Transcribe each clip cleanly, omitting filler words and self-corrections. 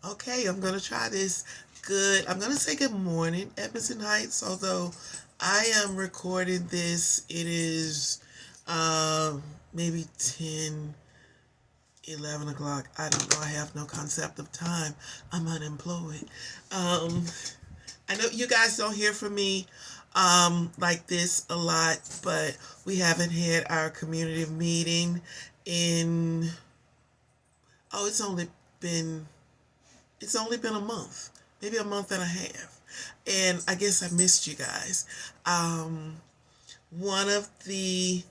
Okay, I'm gonna try this. Good. I'm gonna say good morning, Edmondson Heights. Although I am recording this, it is maybe 10, 11 o'clock. I don't know. I have no concept of time. I'm unemployed. Um, I know you guys don't hear from me like this a lot, but we haven't had our community meeting in oh, been it's only been a month, maybe a month and a half. And I guess I missed you guys. Um, One of the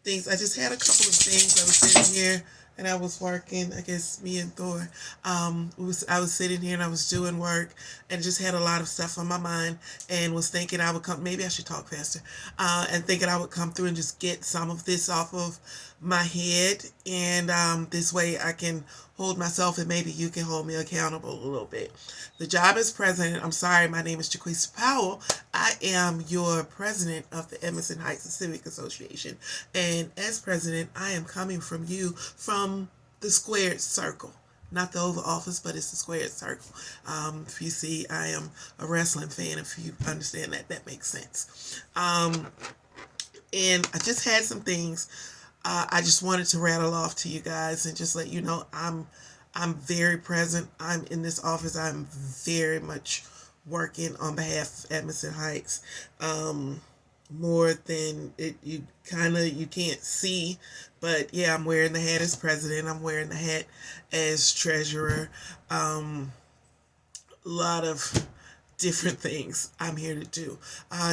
things, I just had a couple of things. I was sitting here and I was working, I guess me and Thor. I was sitting here and I was doing work and just had a lot of stuff on my mind and was thinking I would come, maybe I should talk faster, and thinking I would come through and just get some of this off of my head. And this way I can hold myself and maybe you can hold me accountable a little bit. The job as president, I'm sorry, my name is Jaquisa Powell. I am your president of the Edmondson Heights Civic Association. And as president, I am coming from you from the squared circle. Not the Oval Office, but it's the squared circle. If you see, I am a wrestling fan. If you understand that, that makes sense. And I just had some things I just wanted to rattle off to you guys and just let you know I'm very present. I'm in this office. I'm very much working on behalf of Edmondson Heights. More than you can't see, but yeah, I'm wearing the hat as president. I'm wearing the hat as treasurer. A lot of different things I'm here to do.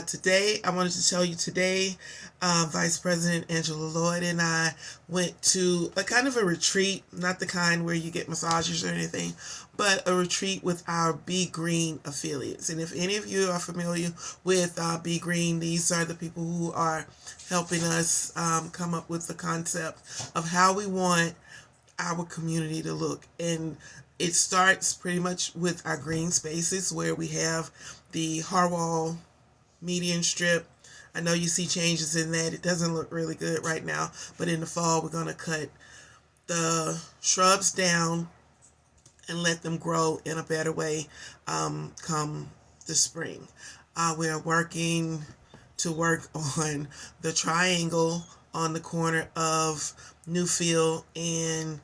Today, I wanted to tell you today, Vice President Angela Lloyd and I went to a kind of a retreat, not the kind where you get massages or anything, but a retreat with our Be Green affiliates. And if any of you are familiar with Be Green, these are the people who are helping us come up with the concept of how we want our community to look. And it starts pretty much with our green spaces where we have the Harwell median strip. I know you see changes in that. It doesn't look really good right now, but in the fall we're going to cut the shrubs down and let them grow in a better way come the spring. We're working to work on the triangle on the corner of Newfield and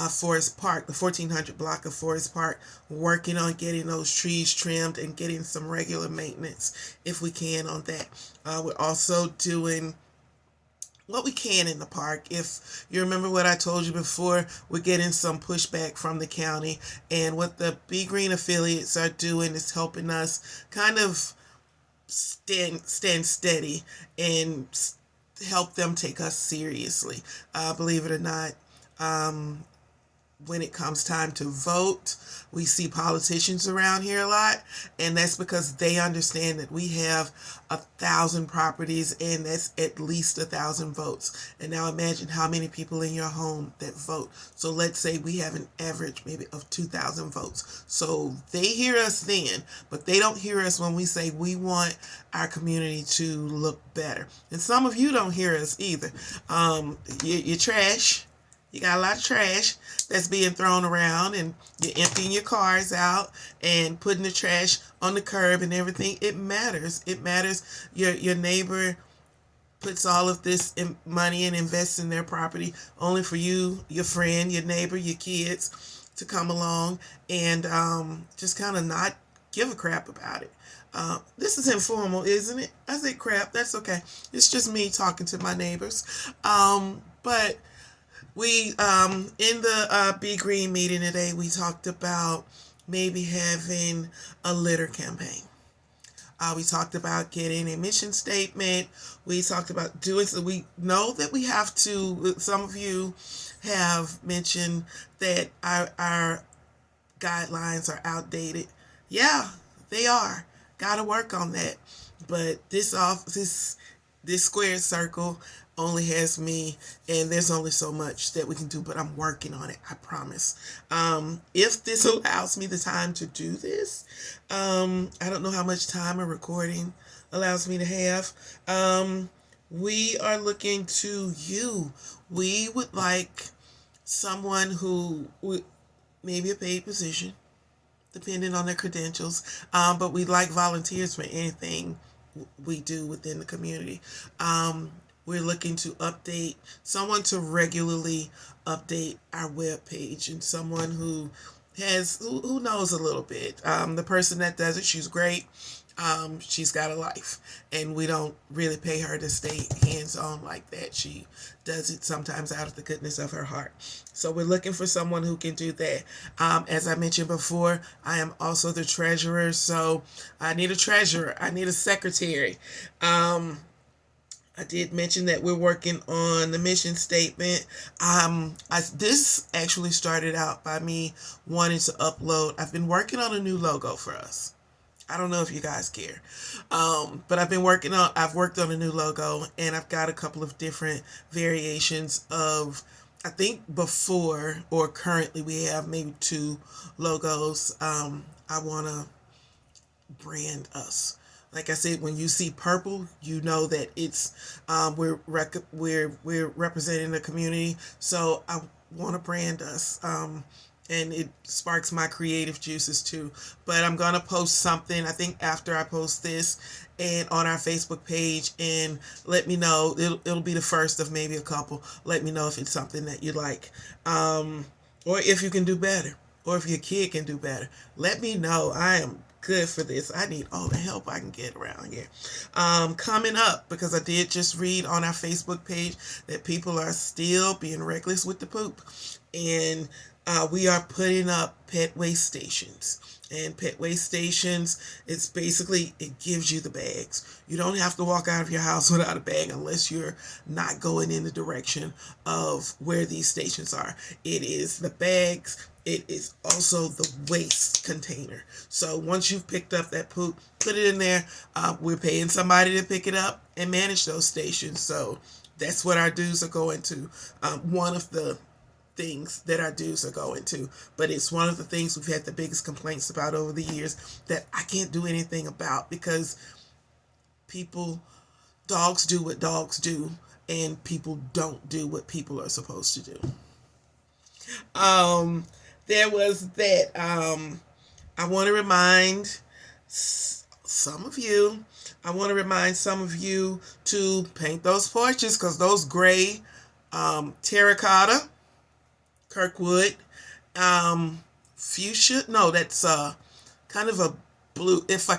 Forest Park, the 1400 block of Forest Park, working on getting those trees trimmed and getting some regular maintenance if we can on that. We're also doing what we can in the park. If you remember what I told you before, we're getting some pushback from the county, and what the Be Green affiliates are doing is helping us kind of stand steady and help them take us seriously. Believe it or not, when it comes time to vote, we see politicians around here a lot, and that's because they understand that we have 1,000 properties and that's at least 1,000 votes. And now imagine how many people in your home that vote. So let's say we have an average maybe of 2,000 votes. So they hear us then, but they don't hear us when we say we want our community to look better. And some of you don't hear us either. You're trash. You got a lot of trash that's being thrown around, and you're emptying your cars out and putting the trash on the curb and everything. It matters. It matters. Your neighbor puts all of this money and invests in their property only for you, your friend, your neighbor, your kids to come along and just kind of not give a crap about it. This is informal, isn't it? I say crap. That's okay. It's just me talking to my neighbors. But we, in the Be Green meeting today, we talked about maybe having a litter campaign. We talked about getting a mission statement. We talked about doing so. We know that we have to, some of you have mentioned that our guidelines are outdated. Yeah, they are. Got to work on that. But this squared circle only has me, and there's only so much that we can do, but I'm working on it, I promise. If this allows me the time to do this, I don't know how much time a recording allows me to have. We are looking to you. We would like someone who would maybe a paid position. depending on their credentials. But we like volunteers for anything we do within the community. We're looking to update someone to regularly update our web page, and someone who knows a little bit. The person that does it, she's great. She's got a life, and we don't really pay her to stay hands-on like that. She does it sometimes out of the goodness of her heart. So we're looking for someone who can do that. As I mentioned before, I am also the treasurer, so I need a treasurer. I need a secretary. I did mention that we're working on the mission statement. This actually started out by me wanting to upload. I've been working on a new logo for us. I don't know if you guys care, but I've worked on a new logo, and I've got a couple of different variations of, I think before or currently we have maybe 2 logos. I want to brand us. Like I said, when you see purple, you know that it's we're representing the community. So I want to brand us. And it sparks my creative juices too. But I'm gonna post something, I think after I post this, and on our Facebook page, and let me know. It'll be the first of maybe a couple. Let me know if it's something that you like, or if you can do better, or if your kid can do better. Let me know. I am good for this. I need all the help I can get around here. Coming up, because I did just read on our Facebook page that people are still being reckless with the poop, and we are putting up pet waste stations. And pet waste stations, it's basically, it gives you the bags. You don't have to walk out of your house without a bag unless you're not going in the direction of where these stations are. It is the bags. It is also the waste container. So once you've picked up that poop, put it in there. We're paying somebody to pick it up and manage those stations. So that's what our dues are going to. One of the things that our dues are going to, but it's one of the things we've had the biggest complaints about over the years that I can't do anything about, because dogs do what dogs do, and people don't do what people are supposed to do. There was that. I want to remind some of you to paint those porches, because those gray terracotta, Kirkwood, fuchsia. No, that's kind of a blue. There's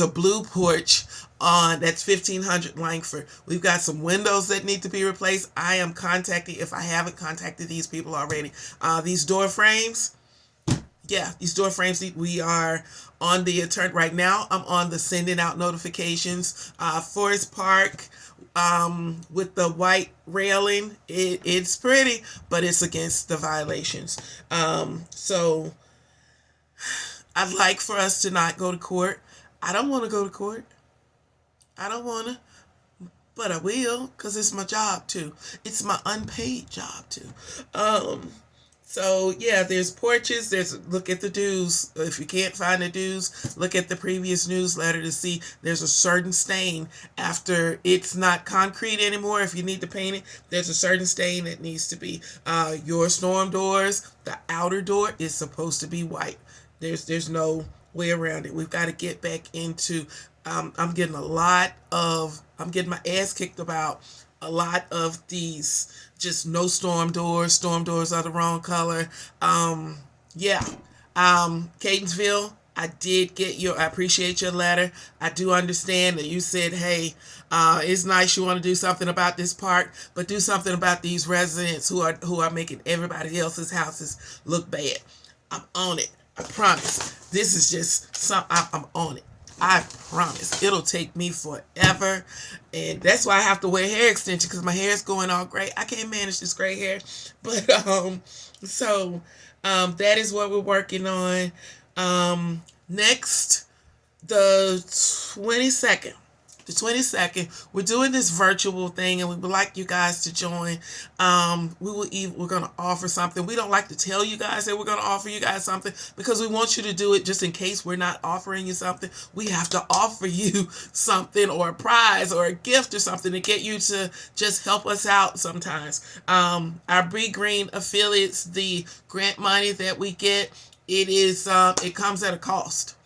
a blue porch on that's 1500 Langford. We've got some windows that need to be replaced. I am contacting, if I haven't contacted these people already. These door frames. Yeah, these door frames, we are on the turn right now. I'm on the sending out notifications. Forest Park, with the white railing, it's pretty, but it's against the violations. So I'd like for us to not go to court. I don't want to go to court. I don't want to, but I will, because it's my job too. It's my unpaid job too. So yeah, there's porches, look at the dues. If you can't find the dues, look at the previous newsletter to see there's a certain stain after it's not concrete anymore. If you need to paint it, there's a certain stain that needs to be. Your storm doors, the outer door is supposed to be white. There's no way around it. We've got to get back into, I'm getting my ass kicked about a lot of these just no storm doors. Storm doors are the wrong color. Catonsville, I appreciate your letter. I do understand that you said, hey, it's nice you want to do something about this park, but do something about these residents who are making everybody else's houses look bad. I'm on it. I promise. This is just I'm on it. I promise. It'll take me forever. And that's why I have to wear hair extensions, because my hair is going all gray. I can't manage this gray hair. But that is what we're working on. Next, the 22nd. The 22nd, we're doing this virtual thing, and we would like you guys to join. We're going to offer something. We don't like to tell you guys that we're going to offer you guys something, because we want you to do it just in case we're not offering you something. We have to offer you something, or a prize or a gift or something, to get you to just help us out sometimes. Our Be Green affiliates, the grant money that we get, it comes at a cost.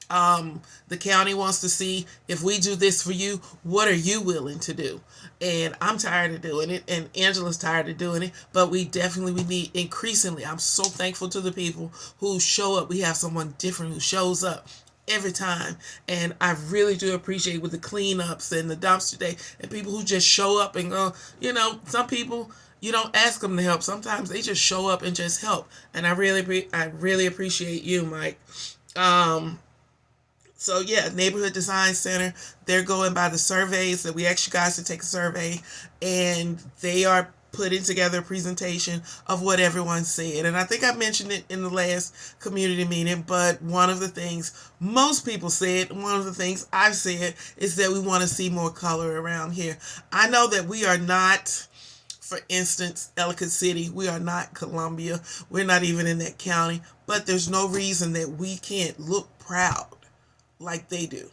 The county wants to see, if we do this for you, what are you willing to do? And I'm tired of doing it, and Angela's tired of doing it, but we need increasingly. I'm so thankful to the people who show up. We have someone different who shows up every time, and I really do appreciate with the cleanups and the dumpster day and people who just show up and go. Some people, you don't ask them to help. Sometimes they just show up and just help, and I really appreciate you, Mike. So yeah, Neighborhood Design Center, they're going by the surveys that we asked you guys to take a survey, and they are putting together a presentation of what everyone said. And I think I mentioned it in the last community meeting, but one of the things most people said, one of the things I've said, is that we want to see more color around here. I know that we are not, for instance, Ellicott City, we are not Columbia, we're not even in that county, but there's no reason that we can't look proud like they do.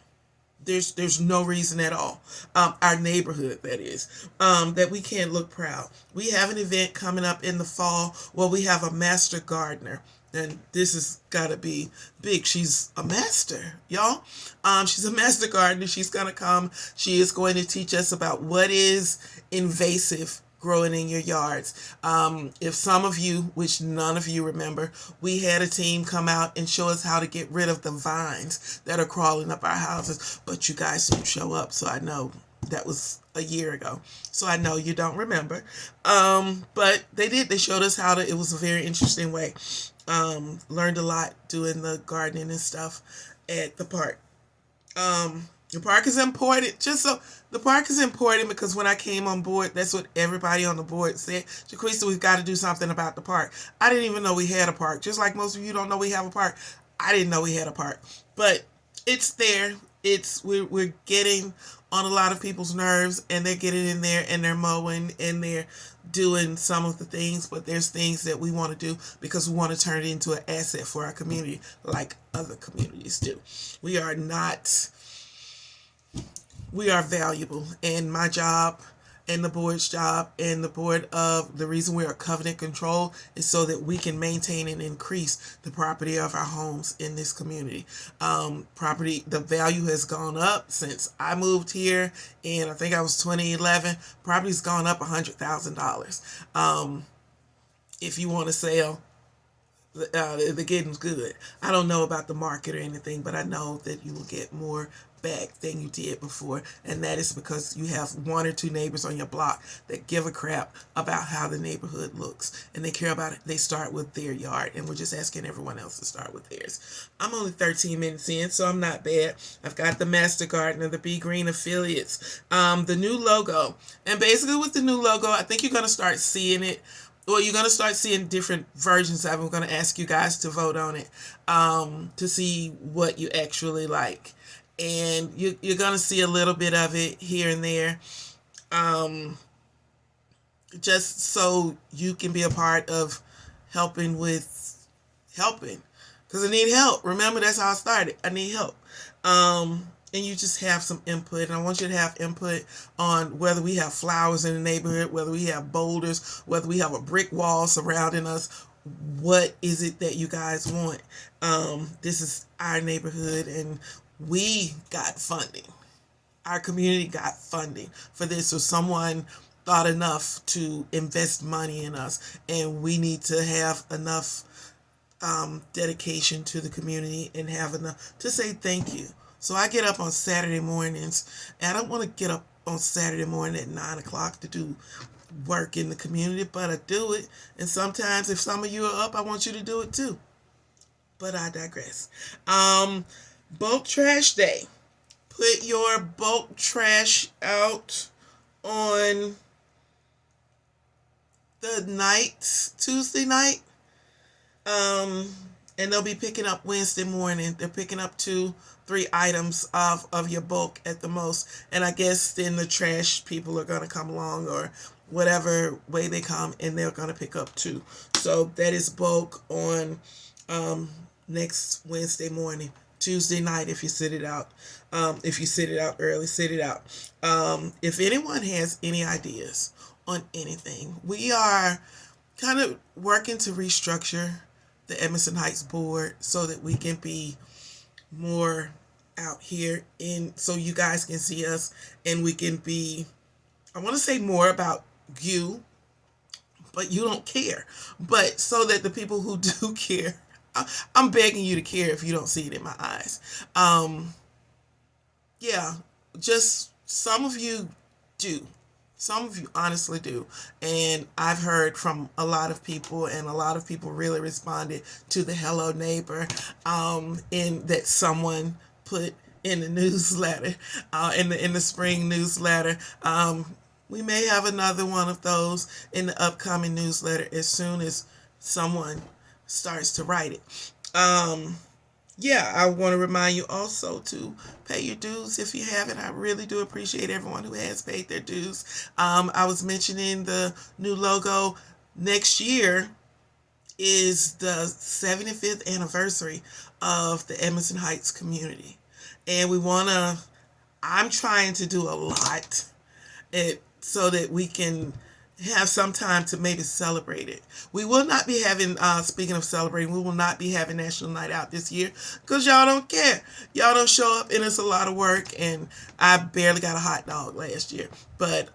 There's no reason at all. Our neighborhood, that is, that we can't look proud. We have an event coming up in the fall where we have a master gardener. And this has got to be big. She's a master, y'all. She's a master gardener. She's going to come. She is going to teach us about what is invasive growing in your yards. If some of you, which none of you remember, we had a team come out and show us how to get rid of the vines that are crawling up our houses, but you guys didn't show up, so I know that was a year ago, so I know you don't remember. But they did. They showed us how to. It was a very interesting way. Learned a lot doing the gardening and stuff at the park. The park is important. The park is important because when I came on board, that's what everybody on the board said. Jaquista, we've got to do something about the park. I didn't even know we had a park. Just like most of you don't know we have a park. I didn't know we had a park. But it's there. We're getting on a lot of people's nerves, and they're getting in there and they're mowing and they're doing some of the things, but there's things that we want to do because we want to turn it into an asset for our community like other communities do. We are valuable, and my job and the board's job and the reason we are covenant control is so that we can maintain and increase the property of our homes in this community. The value has gone up since I moved here, and I think I was 2011. Property's gone up $100,000. If you want to sell, the getting's good. I don't know about the market or anything, but I know that you will get more back than you did before, and that is because you have one or two neighbors on your block that give a crap about how the neighborhood looks, and they care about it. They start with their yard, and we're just asking everyone else to start with theirs. I'm only 13 minutes in, so I'm not bad. I've got the Master Gardener, the Be Green affiliates, the new logo, and basically with the new logo, I think you're going to start seeing it. Well, you're going to start seeing different versions of it. I'm going to ask you guys to vote on it to see what you actually like. And you're going to see a little bit of it here and there, just so you can be a part of helping, because I need help. Remember, that's how I started. I need help. And you just have some input. And I want you to have input on whether we have flowers in the neighborhood, whether we have boulders, whether we have a brick wall surrounding us. What is it that you guys want? This is our neighborhood, and we got funding. Our community got funding for this. So someone thought enough to invest money in us, and we need to have enough dedication to the community and have enough to say thank you. So I get up on Saturday mornings, and I don't want to get up on Saturday morning at 9 o'clock to do work in the community, but I do it. And sometimes if some of you are up, I want you to do it too. But I digress. Bulk trash day. Put your bulk trash out on the night, Tuesday night. And they'll be picking up Wednesday morning. They're picking up 2-3 items of your bulk at the most. And I guess then the trash people are going to come along, or whatever way they come, and they're going to pick up too. So that is bulk on next Wednesday morning. Tuesday night, if you sit it out. If you sit it out early, sit it out. If anyone has any ideas on anything, we are kind of working to restructure the Emerson Heights board so that we can be more out here and so you guys can see us and we can be, I want to say more about you, but you don't care. But so that the people who do care, I'm begging you to care if you don't see it in my eyes. Yeah, just some of you do. Some of you honestly do. And I've heard from a lot of people, and a lot of people really responded to the Hello Neighbor in that someone put in the newsletter, in the spring newsletter. We may have another one of those in the upcoming newsletter as soon as someone starts to write it. Yeah, I want to remind you also to pay your dues if you haven't. I really do appreciate everyone who has paid their dues. I was mentioning the new logo. Next year is the 75th anniversary of the Emerson Heights community. And I'm trying to do a lot so that we can have some time to maybe celebrate it. We will not be having, speaking of celebrating, we will not be having National Night Out this year because y'all don't care. Y'all don't show up and it's a lot of work, and I barely got a hot dog last year. But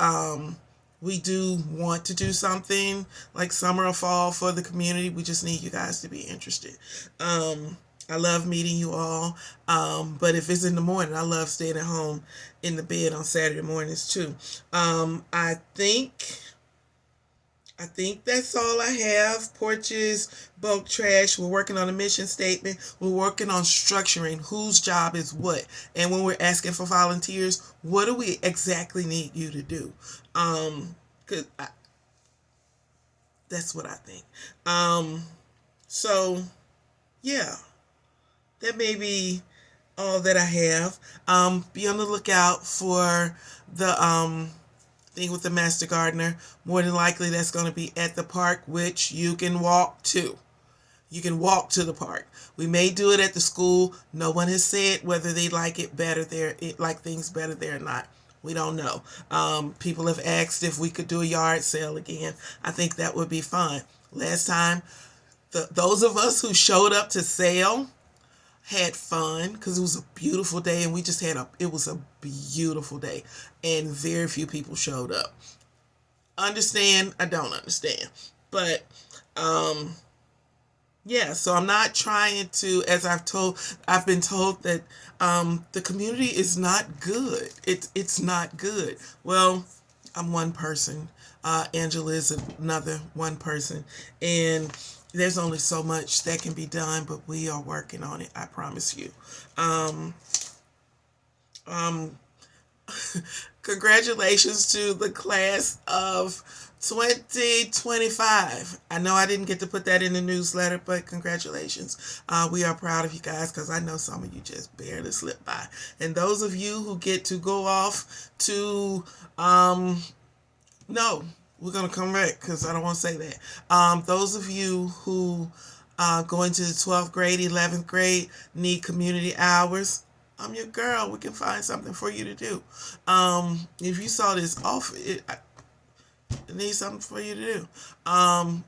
we do want to do something like summer or fall for the community. We just need you guys to be interested. I love meeting you all, but if it's in the morning, I love staying at home in the bed on Saturday mornings too. I think that's all I have. Porches, bulk trash. We're working on a mission statement. We're working on structuring whose job is what. And when we're asking for volunteers, what do we exactly need you to do? That's what I think. So, yeah, that may be all that I have. Be on the lookout for the thing with the Master Gardener. More than likely that's going to be at the park, which you can walk to. You can walk to the park. We may do it at the school. No one has said whether they like it better there, like things better there or not. We don't know. People have asked if we could do a yard sale again. I think that would be fun. Last time, those of us who showed up to sale had fun because it was a beautiful day, and we just it was a beautiful day, and very few people showed up. Understand? I don't understand. But yeah, so I'm not trying to, as I've been told that the community is not good. It's not good. Well, I'm one person. Angela is another one person, and there's only so much that can be done, but we are working on it. I promise you. Congratulations to the class of 2025. I know I didn't get to put that in the newsletter, but congratulations. We are proud of you guys because I know some of you just barely slipped by. And those of you who get to go off to, no, we're going to come back because I don't want to say that. Those of you who go into the 12th grade, 11th grade, need community hours, I'm your girl. We can find something for you to do. If you saw this off, I need something for you to do.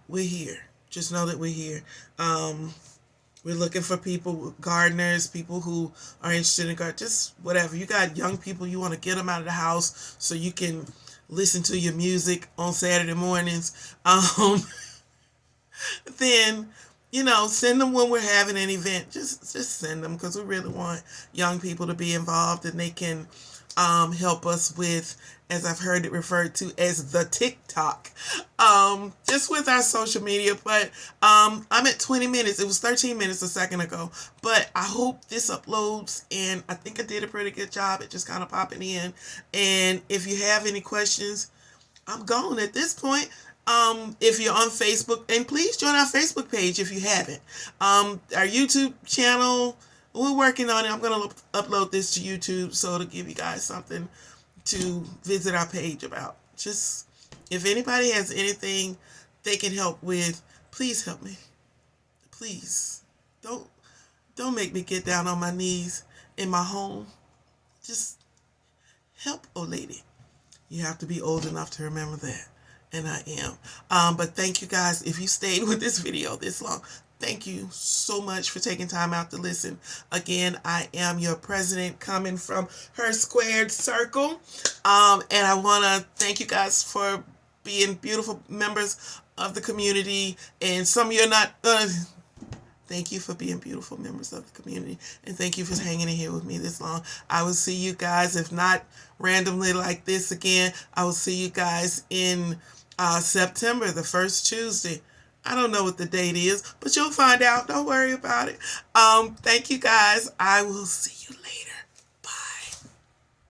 We're here. Just know that we're here. We're looking for people, gardeners, people who are interested in gardening, just whatever. You got young people, you want to get them out of the house so you can listen to your music on Saturday mornings. Then, send them when we're having an event. Just send them because we really want young people to be involved, and they can help us with, as I've heard it referred to as the TikTok, just with our social media. But I'm at 20 minutes. It was 13 minutes a second ago. But I hope this uploads, and I think I did a pretty good job at just kind of popping in. And if you have any questions, I'm gone at this point. If you're on Facebook, and please join our Facebook page if you haven't. Our YouTube channel, we're working on it. I'm going to upload this to YouTube so to give you guys something to visit our page about. Just, if anybody has anything they can help with, please help me. Please. Don't make me get down on my knees in my home. Just help a lady. You have to be old enough to remember that. And I am. But thank you guys. If you stayed with this video this long, Thank you so much for taking time out to listen. Again, I am your president coming from her squared circle. And I want to thank you guys for being beautiful members of the community. And some of you are not. Thank you for being beautiful members of the community. And thank you for hanging in here with me this long. I will see you guys, if not randomly like this again, I will see you guys in September, the first Tuesday. I don't know what the date is, but you'll find out. Don't worry about it. Thank you guys. I will see you later.